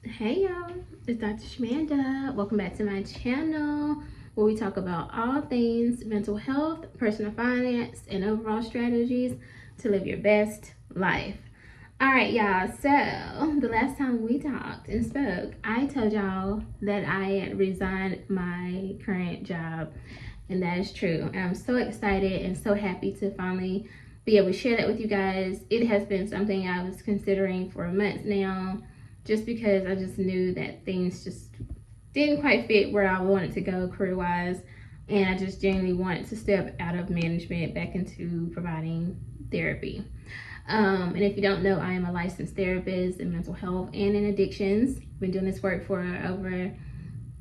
Hey y'all, it's Dr. Shamanda. Welcome back to my channel where we talk about all things mental health, personal finance, and overall strategies to live your best life. All right, y'all. So the last time we talked and spoke, I told y'all that I had resigned my current job, and that is true. And I'm so excited and so happy to finally be able to share that with you guys. It has been something I was considering for months now, just because I just knew that things just didn't quite fit where I wanted to go career-wise, and I just genuinely wanted to step out of management back into providing therapy. And if you don't know, I am a licensed therapist in mental health and in addictions. Been doing this work for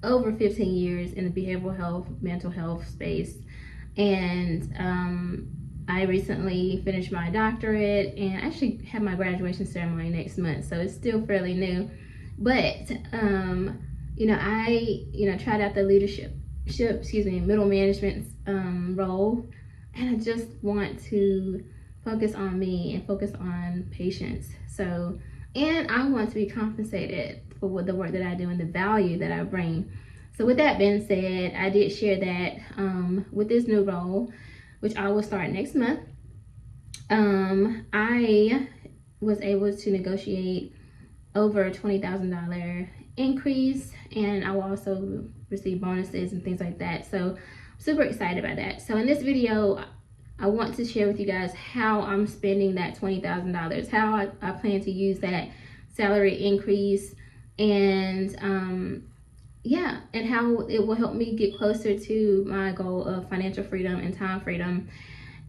over 15 years in the behavioral health, mental health space. And I recently finished my doctorate and actually have my graduation ceremony next month, so it's still fairly new. But I tried out the middle management role, and I just want to focus on me and focus on patients. So, and I want to be compensated for the work that I do and the value that I bring. So with that being said, I did share that with this new role, which I will start next month, I was able to negotiate over a $20,000 increase, and I will also receive bonuses and things like that. So I'm super excited about that. So in this video, I want to share with you guys how I'm spending that $20,000, how I plan to use that salary increase, and and how it will help me get closer to my goal of financial freedom and time freedom,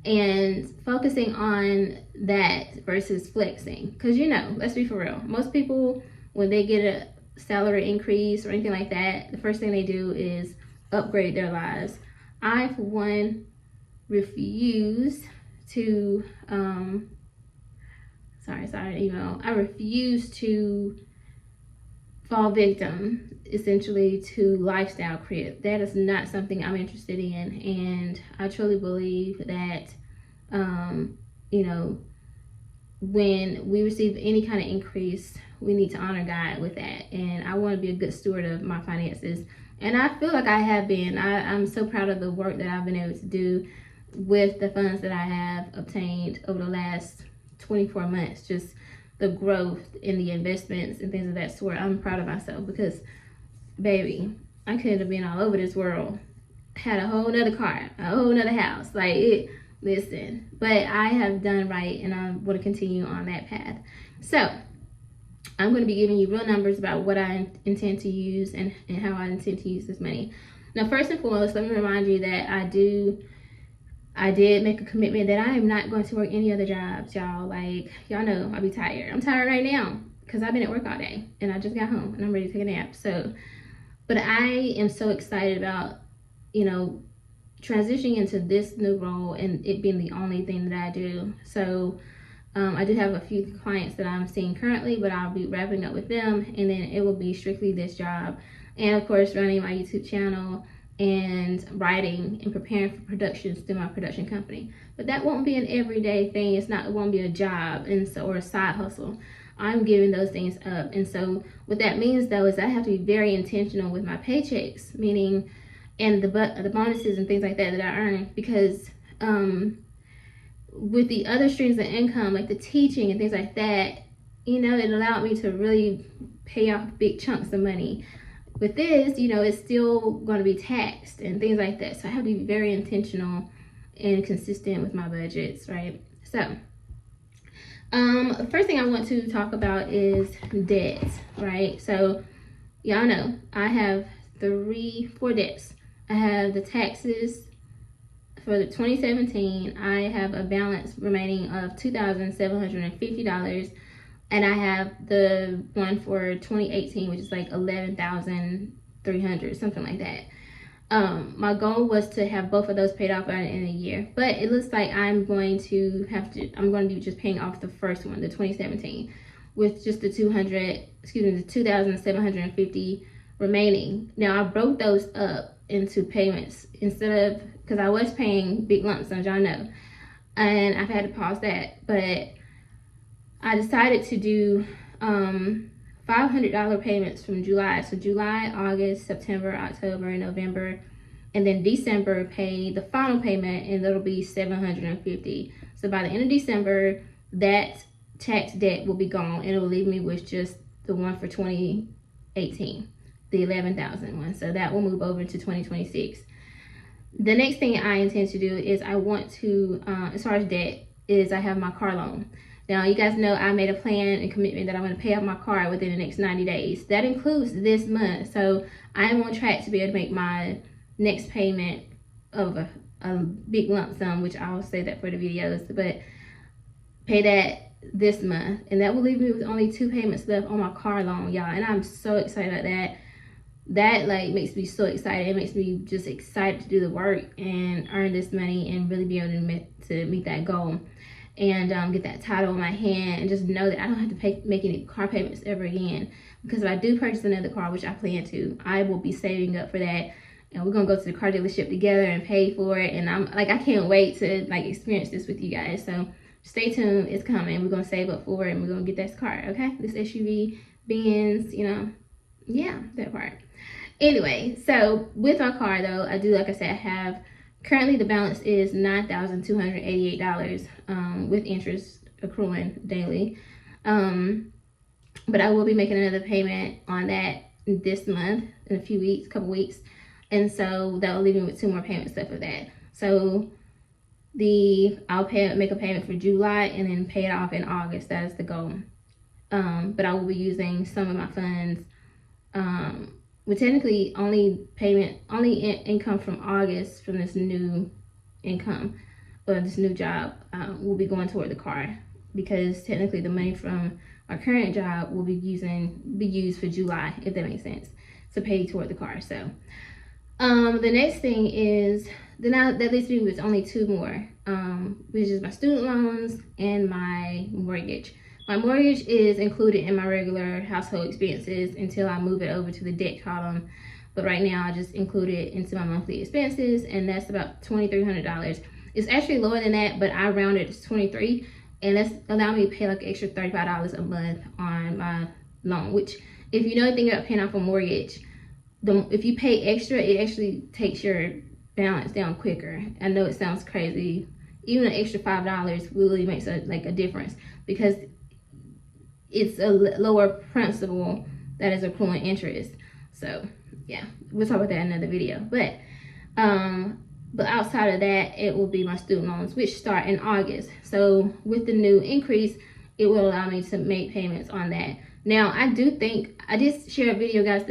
and focusing on that versus flexing. Because let's be for real, most people, when they get a salary increase or anything like that, the first thing they do is upgrade their lives. I, for one, refuse to I refuse to fall victim essentially to lifestyle creep. That is not something I'm interested in, and I truly believe that when we receive any kind of increase, we need to honor God with that. And I want to be a good steward of my finances, and I feel like I have been. I'm so proud of the work that I've been able to do with the funds that I have obtained over the last 24 months. Just the growth in the investments and things of that sort. I'm proud of myself because, baby, I could have been all over this world, had a whole nother car, a whole nother house. Listen, but I have done right, and I want to continue on that path. So I'm going to be giving you real numbers about what I intend to use and how I intend to use this money. Now, first and foremost, let me remind you that I did make a commitment that I am not going to work any other jobs, y'all. Y'all know I'll be tired. I'm tired right now because I've been at work all day, and I just got home and I'm ready to take a nap. So, but I am so excited about, transitioning into this new role and it being the only thing that I do. So I do have a few clients that I'm seeing currently, but I'll be wrapping up with them, and then it will be strictly this job. And of course, running my YouTube channel and writing and preparing for productions through my production company. But that won't be an everyday thing. It won't be a job or a side hustle. I'm giving those things up. And so what that means, though, is I have to be very intentional with my paychecks, meaning, and the bonuses and things like that I earn, because with the other streams of income, like the teaching and things like that, it allowed me to really pay off big chunks of money. With this, it's still going to be taxed and things like that. So I have to be very intentional and consistent with my budgets, right? So, the first thing I want to talk about is debt, right? So, y'all know I have 4 debts. I have the taxes for the 2017. I have a balance remaining of $2,750. And I have the one for 2018, which is like $11,300, something like that. My goal was to have both of those paid off in a year, but it looks like I'm going to be just paying off the first one, the 2017, with just the 2,750 remaining. Now I broke those up into payments because I was paying big lump sums, y'all know, and I've had to pause that, but I decided to do $500 payments from July. So July, August, September, October, and November. And then December, pay the final payment, and that'll be $750. So by the end of December, that tax debt will be gone, and it will leave me with just the one for 2018, the $11,000 one. So that will move over to 2026. The next thing I intend to do is I want to, as far as debt, is I have my car loan. Now, you guys know I made a plan and commitment that I'm going to pay off my car within the next 90 days. That includes this month. So I am on track to be able to make my next payment of a big lump sum, which I'll say that for the videos, but pay that this month. And that will leave me with only 2 payments left on my car loan, y'all. And I'm so excited about that. That like makes me so excited. It makes me just excited to do the work and earn this money and really be able to meet that goal. And get that title in my hand and just know that I don't have to make any car payments ever again. Because if I do purchase another car, which I plan to, I will be saving up for that. And we're gonna go to the car dealership together and pay for it. And I'm like, I can't wait to like experience this with you guys. So stay tuned, it's coming. We're gonna save up for it and we're gonna get this car, okay? This SUV, Benz, you know, yeah, that part. Anyway, so with my car though, I do, like I said, I have currently the balance is $9,288 with interest accruing daily. But I will be making another payment on that this month in a few weeks, couple weeks. And so that will leave me with 2 more payments left of that. So I'll make a payment for July and then pay it off in August. That is the goal. But I will be using some of my funds. But technically only income from August from this new income or this new job will be going toward the car, because technically the money from our current job will be used for July, if that makes sense, to pay toward the car. So the next thing is, that leaves me with only 2 more, which is my student loans and my mortgage. My mortgage is included in my regular household expenses until I move it over to the debt column. But right now I just include it into my monthly expenses, and that's about $2,300. It's actually lower than that, but I rounded it to 23, and that's allowing me to pay like extra $35 a month on my loan, which if you know anything about paying off a mortgage, if you pay extra, it actually takes your balance down quicker. I know it sounds crazy. Even an extra $5 really makes a difference, because it's a lower principal that is accruing interest. So yeah, we'll talk about that in another video. But outside of that, it will be my student loans, which start in August. So with the new increase, it will allow me to make payments on that. Now, I did share a video, guys,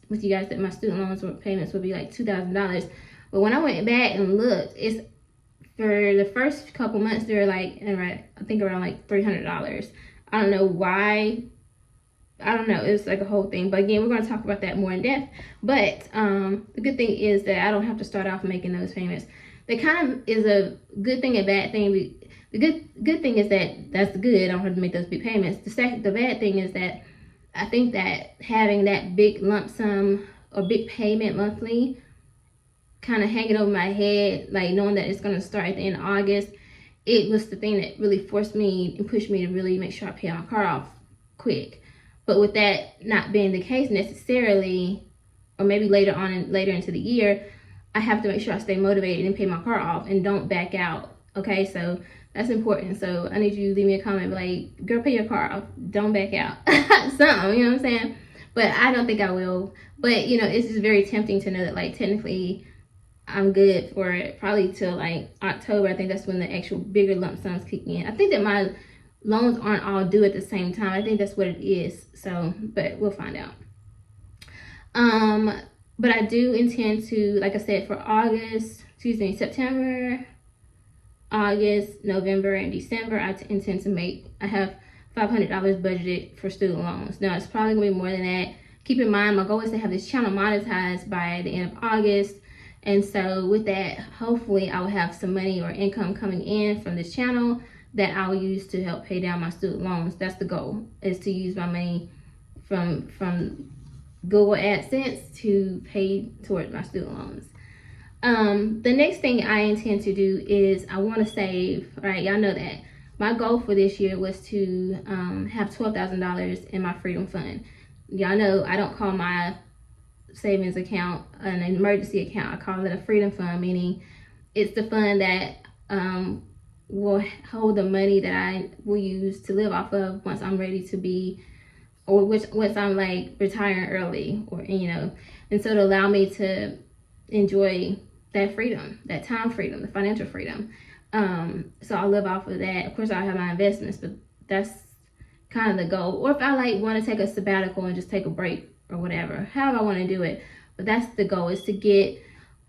with you guys that my student loans payments would be like $2,000. But when I went back and looked, it's for the first couple months, they're like, I think around like $300. I don't know why. I don't know. It's like a whole thing. But again, we're going to talk about that more in depth. But the good thing is that I don't have to start off making those payments. That kind of is a good thing and bad thing. The good thing is that that's good. I don't have to make those big payments. The bad thing is that I think that having that big lump sum or big payment monthly kind of hanging over my head, like knowing that it's going to start at the end of August, it was the thing that really forced me and pushed me to really make sure I pay my car off quick. But with that not being the case necessarily, or maybe later into the year, I have to make sure I stay motivated and pay my car off and don't back out. Okay, so that's important. So I need you to leave me a comment like, girl, pay your car off, don't back out. Something, you know what I'm saying? But I don't think I will. But you know, it's just very tempting to know that like technically I'm good for it probably till like October. I think that's when the actual bigger lump sums kick in. I think that my loans aren't all due at the same time. I think that's what it is. So, but we'll find out. But I do intend to, like I said, for September, August, November, and December, I intend to I have $500 budgeted for student loans. Now, it's probably gonna be more than that. Keep in mind, my goal is to have this channel monetized by the end of August. And so with that, hopefully I will have some money or income coming in from this channel that I'll use to help pay down my student loans. That's the goal, is to use my money from Google AdSense to pay towards my student loans. The next thing I intend to do is I want to save, right? Y'all know that my goal for this year was to have $12,000 in my freedom fund. Y'all know I don't call my savings account an emergency account. I call it a freedom fund, meaning it's the fund that will hold the money that I will use to live off of once I'm ready to be, or once I'm like retiring early, or and so to allow me to enjoy that freedom, that time freedom, the financial freedom. So I'll live off of that. Of course, I'll have my investments, but that's kind of the goal. Or if I like want to take a sabbatical and just take a break or whatever, however I want to do it. But that's the goal, is to get,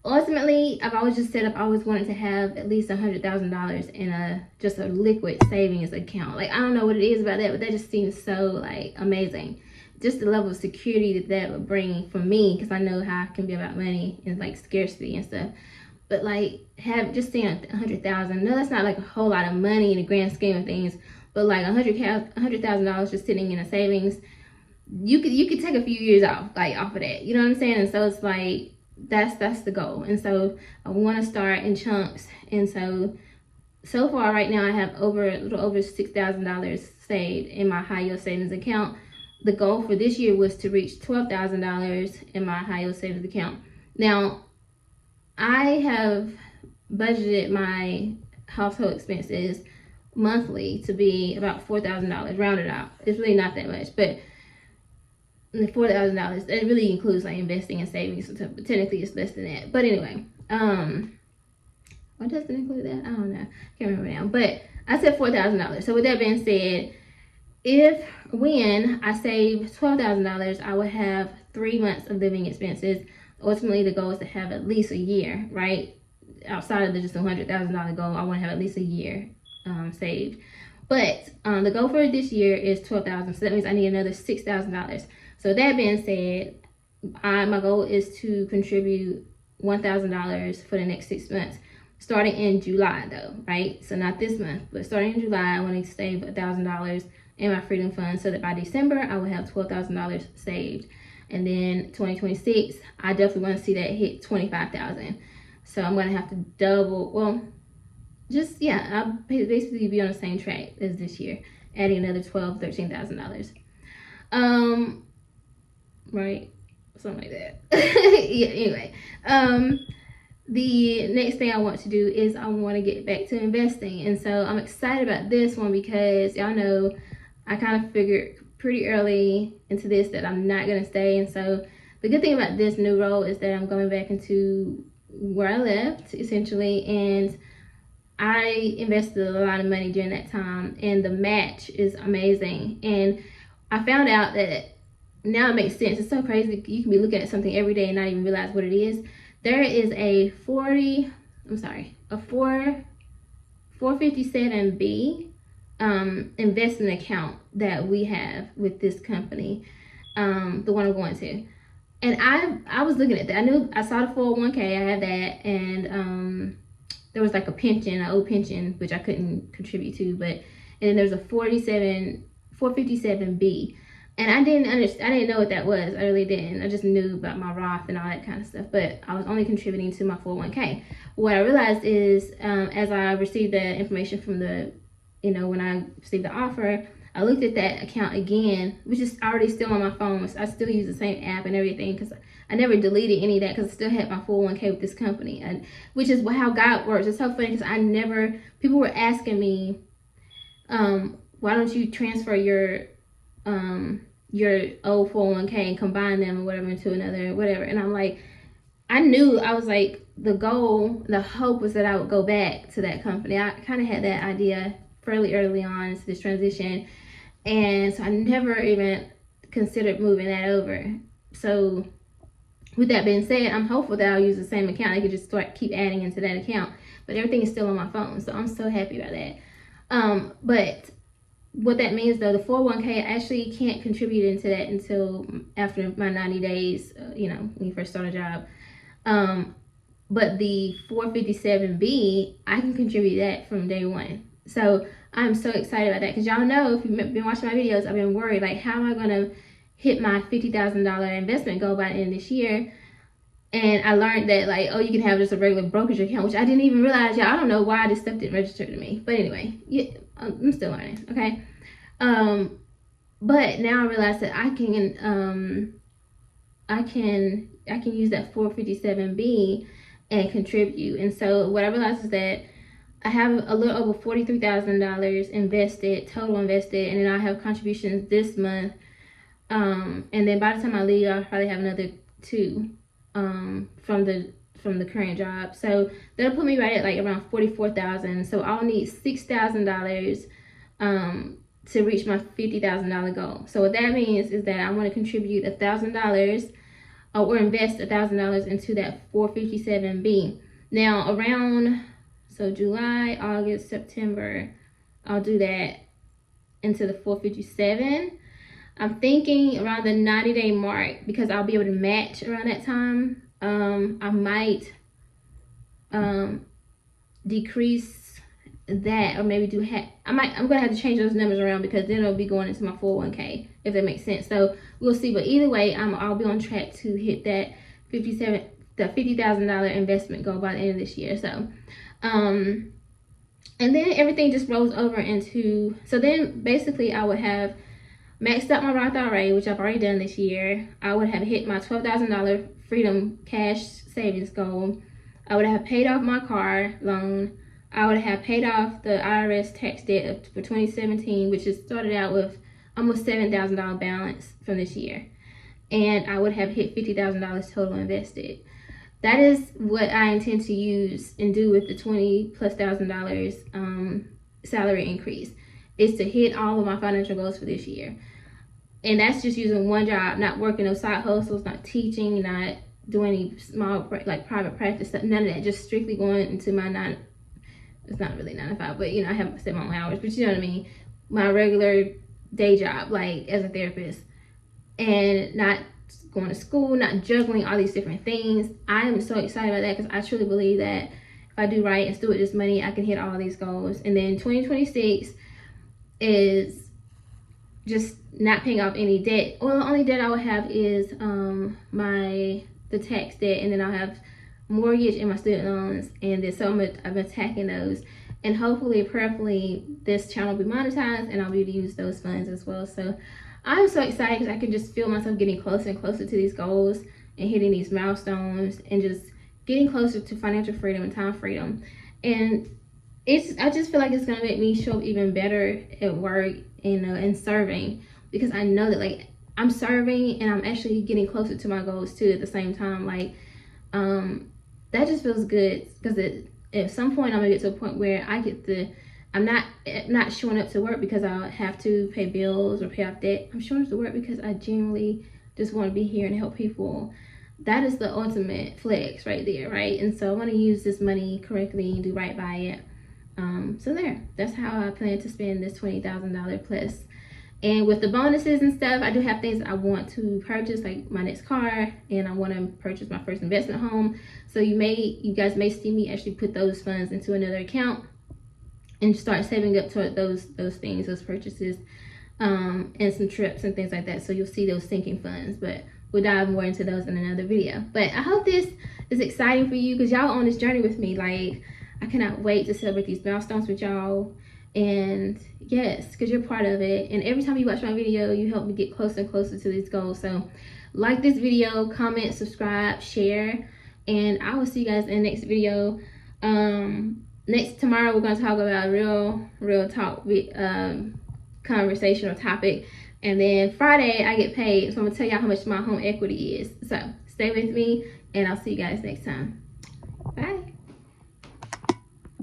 ultimately, I've always just set up, I always wanted to have at least $100,000 in just a liquid savings account. Like, I don't know what it is about that, but that just seems so like amazing. Just the level of security that would bring for me, because I know how it can be about money and like scarcity and stuff. But like, just saying 100,000, no, that's not like a whole lot of money in the grand scheme of things, but like $100,000 just sitting in a savings, you could take a few years off of that, you know what I'm saying? And so it's like, that's the goal. And so I want to start in chunks. And so far right now I have a little over $6,000 saved in my high yield savings account. The goal for this year was to reach $12,000 in my high yield savings account. Now, I have budgeted my household expenses monthly to be about $4,000, rounded out. It's really not that much, but $4,000, it really includes like investing and savings, so technically it's less than that. But anyway, what does it include that? I don't know, can't remember now, but I said $4,000. So with that being said, when I save $12,000, I would have 3 months of living expenses. Ultimately, the goal is to have at least a year, right? Outside of just $100,000 goal, I want to have at least a year saved. But the goal for this year is $12,000, so that means I need another $6,000. So that being said, my goal is to contribute $1,000 for the next 6 months, starting in July though, right? So not this month, but starting in July, I want to save $1,000 in my freedom fund so that by December, I will have $12,000 saved. And then 2026, I definitely want to see that hit 25,000. So I'm going to have to double, I'll basically be on the same track as this year, adding another $13,000. Right? Something like that. Yeah, anyway. The next thing I want to do is I want to get back to investing. And so I'm excited about this one because y'all know I kind of figured pretty early into this that I'm not going to stay. And so the good thing about this new role is that I'm going back into where I left, essentially. And I invested a lot of money during that time, and the match is amazing. And I found out that now it makes sense. It's so crazy. You can be looking at something every day and not even realize what it is. There is a 457B investment account that we have with this company, the one I'm going to. And I was looking at that. I saw the 401k, I have that, and there was like a pension, an old pension, which I couldn't contribute to, and then there's a 457B. And I didn't know what that was. I really didn't. I just knew about my Roth and all that kind of stuff, but I was only contributing to my 401k. What I realized is, as I received the information from when I received the offer, I looked at that account again, which is already still on my phone. I still use the same app and everything because I never deleted any of that because I still had my 401k with this company, and which is how God works. It's so funny because people were asking me, why don't you transfer your old 401k and combine them or whatever into another whatever. And I'm like, I was like, the hope was that I would go back to that company. I kind of had that idea fairly early on into this transition, and so I never even considered moving that over. So with that being said, I'm hopeful that I'll use the same account. I could just keep adding into that account, but everything is still on my phone, so I'm so happy about that. But what that means though, the 401k, I actually can't contribute into that until after my 90 days, when you first start a job. But the 457B, I can contribute that from day one. So I'm so excited about that because y'all know, if you've been watching my videos, I've been worried, like, how am I going to hit my $50,000 investment goal by the end of this year? And I learned that, like, oh, you can have just a regular brokerage account, which I didn't even realize. Y'all, I don't know why this stuff didn't register to me. But anyway, yeah, I'm still learning, okay? But now I realize that I can use that 457B and contribute. And so what I realized is that I have a little over $43,000 invested, total invested, and then I have contributions this month. And then by the time I leave, I'll probably have another 2 from the current job. So that'll put me right at like around $44,000. So I'll need $6,000 to reach my $50,000 goal. So what that means is that I want to contribute $1,000 or invest $1,000 into that 457B. Now around, so July, August, September, I'll do that into the 457. I'm thinking around the 90-day mark, because I'll be able to match around that time. I might decrease that, or maybe do I'm gonna have to change those numbers around, because then it'll be going into my 401k, if that makes sense. So we'll see. But either way, I'll be on track to hit that $50,000 investment goal by the end of this year. So and then everything just rolls over into, so then basically I would have maxed out my Roth IRA, which I've already done this year. I would have hit my $12,000 freedom cash savings goal. I would have paid off my car loan. I would have paid off the IRS tax debt for 2017, which has started out with almost $7,000 balance from this year. And I would have hit $50,000 total invested. That is what I intend to use and do with the $20,000+ salary increase, is to hit all of my financial goals for this year. And that's just using one job, not working no side hustles, not teaching, not doing any small, like, private practice stuff, none of that. Just strictly going into my it's not really 9 to 5, but you know, I have set my own hours, but you know what I mean, my regular day job, like as a therapist, and not going to school, not juggling all these different things. I am so excited about that, because I truly believe that if I do right and steward this money, I can hit all these goals. And then 2026 is just not paying off any debt. Well, the only debt I will have is the tax debt, and then I'll have mortgage and my student loans, and then so I'm attacking those, and hopefully, prayerfully, this channel will be monetized and I'll be able to use those funds as well. So I'm so excited, because I can just feel myself getting closer and closer to these goals and hitting these milestones, and just getting closer to financial freedom and time freedom. And I just feel like it's gonna make me show up even better at work, and serving, because I know that, like, I'm serving and I'm actually getting closer to my goals too at the same time. Like, that just feels good, because at some point I'm gonna get to a point where I'm not showing up to work because I have to pay bills or pay off debt. I'm showing up to work because I genuinely just want to be here and help people. That is the ultimate flex right there, right? And so I want to use this money correctly and do right by it. So that's how I plan to spend this $20,000 plus. And with the bonuses and stuff, I do have things that I want to purchase, like my next car, and I want to purchase my first investment home. So you guys may see me actually put those funds into another account and start saving up toward those things, those purchases, and some trips and things like that. So you'll see those sinking funds, but we'll dive more into those in another video. But I hope this is exciting for you, because y'all on this journey with me. Like, I cannot wait to celebrate these milestones with y'all. And yes, because you're part of it, and every time you watch my video, you help me get closer and closer to these goals. So like this video, comment, subscribe, share, and I will see you guys in the next video. Tomorrow we're going to talk about a real talk conversational topic, and then Friday I get paid, so I'm gonna tell y'all how much my home equity is. So stay with me, and I'll see you guys next time.